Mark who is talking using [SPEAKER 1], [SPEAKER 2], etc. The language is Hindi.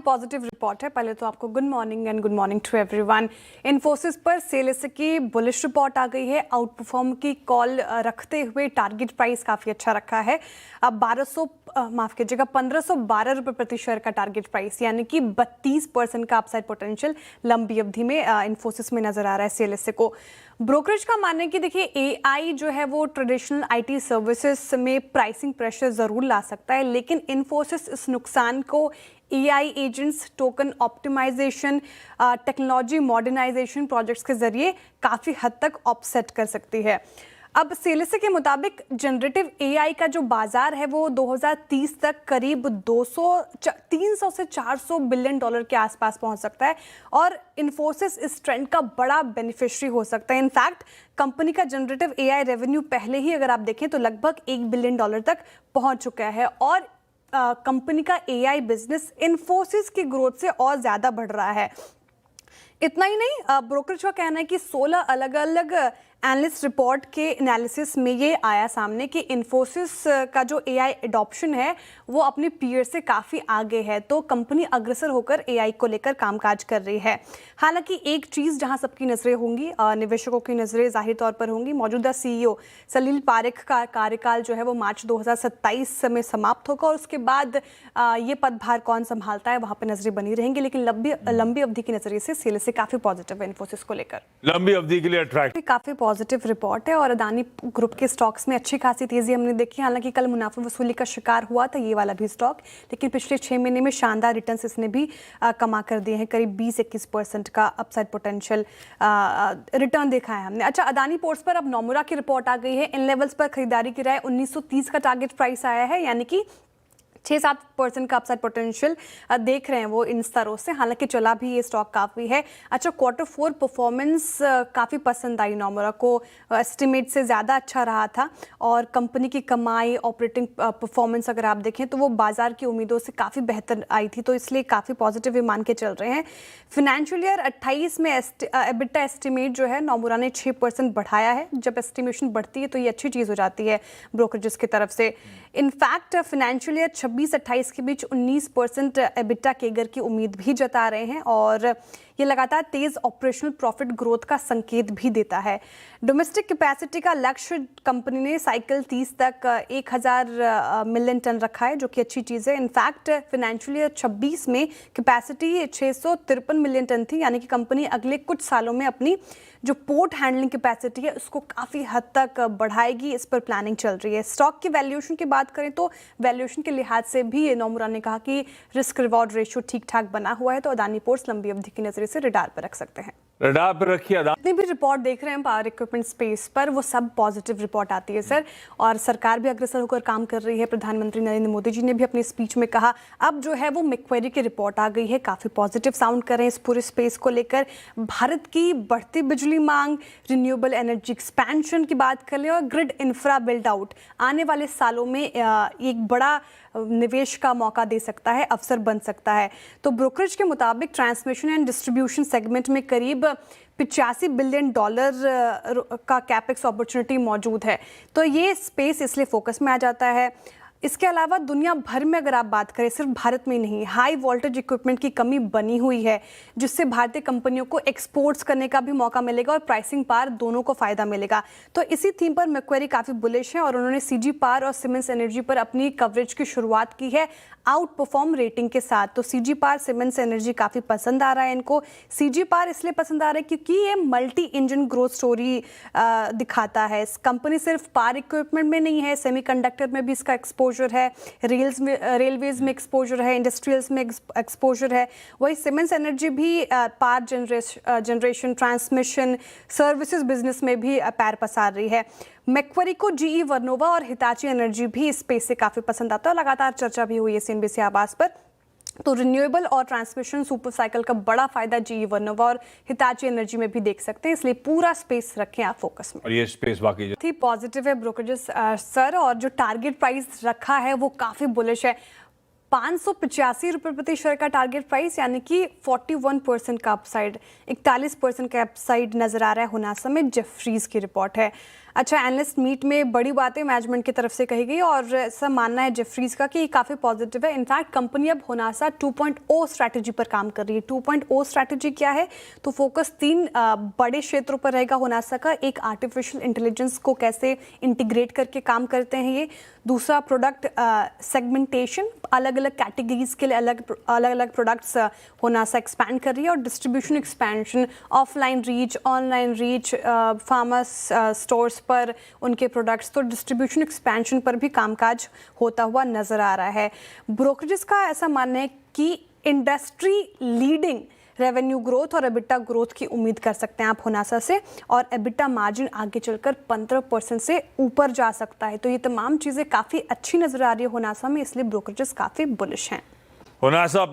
[SPEAKER 1] पॉजिटिव रिपोर्ट है। पहले तो आपको good morning and good morning to everyone. Infosys पर सेलेस की बुलिश रिपोर्ट आ गई है। आउट परफॉर्म की कॉल रखते हुए टारगेट प्राइस काफ़ी अच्छा रखा है। अब 1512 रुपये प्रति शेयर का टारगेट प्राइस, यानी कि 32% का अपसाइड पोटेंशियल लंबी अवधि में इन्फोसिस में नजर आ रहा है सेलेस को। ब्रोकरेज का मानना है कि देखिए एआई जो है वो ट्रेडिशनल आईटी सर्विसेज में प्राइसिंग प्रेशर ज़रूर ला सकता है, लेकिन इन्फोसिस इस नुकसान को AI agents, token optimisation, technology modernisation projects के जरिए काफ़ी हद तक ऑफसेट कर सकती है। अब सेलेस के जनरेटिव एआई का जो बाजार है वो 2030 तक करीब 300 से 400 बिलियन डॉलर के आसपास पहुंच सकता है और इन्फोसिस इस ट्रेंड का बड़ा बेनिफिशियरी हो सकता है। इनफैक्ट कंपनी का जनरेटिव एआई रेवेन्यू पहले ही अगर आप देखें तो लगभग $1 बिलियन तक पहुंच चुका है और कंपनी का एआई बिजनेस इन्फोसिस की ग्रोथ से और ज़्यादा बढ़ रहा है। इतना ही नहीं, ब्रोकरेज का कहना है कि 16 अलग अलग एनालिस्ट रिपोर्ट के एनालिसिस में ये आया सामने कि इन्फोसिस का जो एआई एडॉप्शन है वो अपने पीयर से काफ़ी आगे है, तो कंपनी अग्रसर होकर एआई को लेकर कामकाज कर रही है। हालांकि एक चीज़ जहां सबकी नज़रें होंगी, निवेशकों की नज़रें जाहिर तौर पर होंगी, मौजूदा सीईओ सलील पारेख का कार्यकाल जो है वो मार्च 2027 में समाप्त होगा और उसके बाद ये पदभार कौन संभालता है वहाँ पर नजरें बनी रहेंगी। लेकिन लंबी अवधि की नज़रिए से सेलेस से काफ़ी पॉजिटिव है इन्फोसिस को लेकर।
[SPEAKER 2] लंबी अवधि के लिए अट्रैक्टिव
[SPEAKER 1] काफ़ी पॉजिटिव रिपोर्ट है और अदानी ग्रुप के स्टॉक्स में अच्छी खासी तेजी हमने देखी। हालांकि कल मुनाफा वसूली का शिकार हुआ था ये वाला भी स्टॉक, लेकिन पिछले 6 महीने में शानदार रिटर्न्स इसने भी कमा कर दिए हैं। करीब 20-21% का अपसाइड पोटेंशियल रिटर्न देखा है हमने। अच्छा, अदानी पोर्ट्स पर अब नोमुरा की रिपोर्ट आ गई है। इन लेवल्स पर खरीदारी की राय 1930 का टारगेट प्राइस आया है, यानी कि 6-7% का अपसाइड पोटेंशियल देख रहे हैं वो इन स्तरों से। हालांकि चला भी ये स्टॉक काफ़ी है। अच्छा, Q4 परफॉर्मेंस काफ़ी पसंद आई नोमुरा को, एस्टिमेट से ज़्यादा अच्छा रहा था और कंपनी की कमाई, ऑपरेटिंग परफॉर्मेंस अगर आप देखें तो वो बाजार की उम्मीदों से काफ़ी बेहतर आई थी, तो इसलिए काफ़ी पॉजिटिव ये मान के चल रहे हैं। फिनेंशियल ईयर 28 में एबिटा एस्टिमेट जो है नोमुरा ने 6% बढ़ाया है। जब एस्टिमेशन बढ़ती है तो ये अच्छी चीज़ हो जाती है ब्रोकरेजेस की तरफ से। इनफैक्ट फिनेंशियल ईयर 26-28 के बीच 19% एबिटा केगर की उम्मीद भी जता रहे हैं और ये लगातार तेज ऑपरेशनल प्रॉफिट ग्रोथ का संकेत भी देता है। डोमेस्टिक कैपेसिटी का लक्ष्य कंपनी ने साइकिल 30 तक 1000 मिलियन टन रखा है, जो कि अच्छी चीज़ है। इनफैक्ट फिनेंशियल ईयर 26 में कैपेसिटी 653 मिलियन टन थी, यानी कि कंपनी अगले कुछ सालों में अपनी जो पोर्ट हैंडलिंग कैपेसिटी है उसको काफ़ी हद तक बढ़ाएगी, इस पर प्लानिंग चल रही है। स्टॉक की वैल्यूएशन की बात करें तो वैल्यूएशन के लिहाज से भी नोमुरा ने कहा कि रिस्क रिवॉर्ड रेशियो ठीक ठाक बना हुआ है, तो अदानी पोर्ट्स लंबी अवधि की नजरिए से रडार पर रख सकते हैं।
[SPEAKER 2] रडार पर रखिए।
[SPEAKER 1] जितनी भी रिपोर्ट देख रहे हैं पावर इक्विपमेंट स्पेस पर, वो सब पॉजिटिव रिपोर्ट आती है सर, और सरकार भी अग्रसर होकर काम कर रही है। प्रधानमंत्री नरेंद्र मोदी जी ने भी अपने स्पीच में कहा। अब जो है वो मैक्वेरी की रिपोर्ट आ गई है, काफ़ी पॉजिटिव साउंड कर रहे हैं इस पूरे स्पेस को लेकर। भारत की बढ़ती बिजली मांग, रिन्यूएबल एनर्जी एक्सपेंशन की बात कर लें और ग्रिड इंफ्रा बिल्ड आउट आने वाले सालों में एक बड़ा निवेश का मौका दे सकता है, अवसर बन सकता है। तो ब्रोकरेज के मुताबिक ट्रांसमिशन एंड डिस्ट्रीब्यूशन सेगमेंट में करीब $85 बिलियन का कैपेक्स अपॉर्चुनिटी मौजूद है, तो ये स्पेस इसलिए फोकस में आ जाता है। इसके अलावा दुनिया भर में अगर आप बात करें, सिर्फ भारत में नहीं, हाई वोल्टेज इक्विपमेंट की कमी बनी हुई है, जिससे भारतीय कंपनियों को एक्सपोर्ट्स करने का भी मौका मिलेगा और प्राइसिंग पार दोनों को फायदा मिलेगा। तो इसी थीम पर मैक्वेरी काफ़ी बुलिश है और उन्होंने सीजी पार और सीमेंस एनर्जी पर अपनी कवरेज की शुरुआत की है आउट परफॉर्म रेटिंग के साथ। तो सीजी पार, सीमेंस एनर्जी काफ़ी पसंद आ रहा है इनको। सीजी पार इसलिए पसंद आ रहा है क्योंकि ये मल्टी इंजन ग्रोथ स्टोरी दिखाता है। कंपनी सिर्फ पार इक्विपमेंट में नहीं है, सेमीकंडक्टर में भी इसका एक्सपोजर है, रेलवेज में एक्सपोजर है, इंडस्ट्रियल्स में एक्सपोजर है। वही सीमेंस एनर्जी भी पार जनरेशन, ट्रांसमिशन, सर्विसेज बिजनेस में भी पैर पसार रही है। मैक्वेरी को जीई वर्नोवा और हिताची एनर्जी भी इस स्पेस से काफ़ी पसंद आता है और लगातार चर्चा भी हुई है सीएनबीसी आवाज़ पर। तो रिन्यूएबल और ट्रांसमिशन सुपर साइकिल का बड़ा फायदा जीई वर्नोवा और हिताची एनर्जी में भी देख सकते हैं, इसलिए पूरा स्पेस रखें आप फोकस में।
[SPEAKER 2] और ये स्पेस वाकई
[SPEAKER 1] थी पॉजिटिव है ब्रोकरेजेस सर, और जो टारगेट प्राइस रखा है वो काफ़ी बुलिश है। 585 रुपये प्रति शेयर का टारगेट प्राइस, यानी कि 41% का अपसाइड, 41% का अपसाइड नजर आ रहा है हुनासा में। जेफरीज की रिपोर्ट है। अच्छा, एनालिस्ट मीट में बड़ी बातें मैनेजमेंट की तरफ से कही गई और ऐसा मानना है जेफरीज का कि काफ़ी पॉजिटिव है। इनफैक्ट कंपनी अब होनासा 2.0 स्ट्रैटेजी पर काम कर रही है। 2.0 स्ट्रैटेजी क्या है? तो फोकस 3 बड़े क्षेत्रों पर रहेगा होनासा का। एक, आर्टिफिशियल इंटेलिजेंस को कैसे इंटीग्रेट करके काम करते हैं ये। दूसरा, प्रोडक्ट सेगमेंटेशन, अलग अलग कैटेगरीज के लिए अलग अलग प्रोडक्ट्स होनासा एक्सपैंड कर रही है। और distribution expansion, offline reach, online reach, farmers stores पर उनके प्रोडक्ट्स, तो डिस्ट्रीब्यूशन एक्सपेंशन पर भी कामकाज होता हुआ नजर आ रहा है। ब्रोकरेजेस का ऐसा मानना है कि इंडस्ट्री लीडिंग रेवेन्यू ग्रोथ और एबिटा ग्रोथ की उम्मीद कर सकते हैं आप होनासा से, और एबिटा मार्जिन आगे चलकर 15% से ऊपर जा सकता है। तो ये तमाम चीज़ें काफ़ी अच्छी नजर आ रही है होनासा में, इसलिए ब्रोकरेजेस काफ़ी बुलिश हैं।
[SPEAKER 2] होनासा